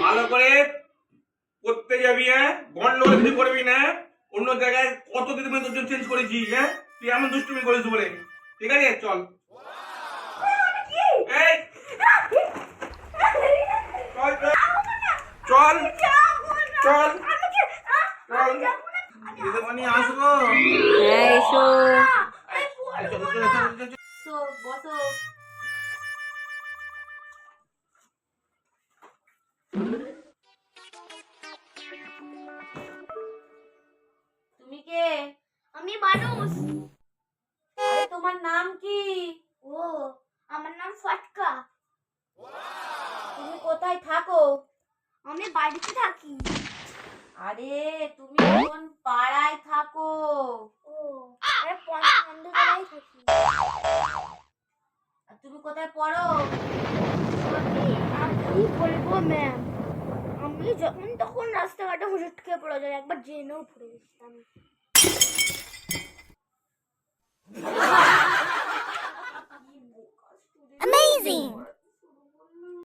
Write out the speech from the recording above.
ভালো করে করতে যাবি, হ্যাঁ? গন্ডগোল কিছু করবি না। অন্য জায়গায় কত দিন আমি তোর জন্য চেঞ্জ করেছি, হ্যাঁ? তুই এমন দুষ্টুমি করিস বলে। ঠিক আছে, চল। এই, চল, চল, চল, চল। দিদিমণি আসবো। হ্যাঁ এসো। চলো, চলো, চলো, চলো। তো বসো। তুমি কে? আমি মানুষ। আরে তোমার নাম কি? ও, আমার নাম ফটকা। তুমি কোথায় থাকো? আমি বাড়িতে থাকি। আরে তুমি কোন পাড়ায় থাকো? ও, আরে পঞ্চনন্দতলায় থাকি। আর তুমি কোথায় পড়ো? আমি কি বলবো ম্যাম, আমি যখন তখন রাস্তাঘাটে হুজুট খেয়ে পড়ে যাই, একবার জেনেও পড়ে গেছিলাম। Amazing!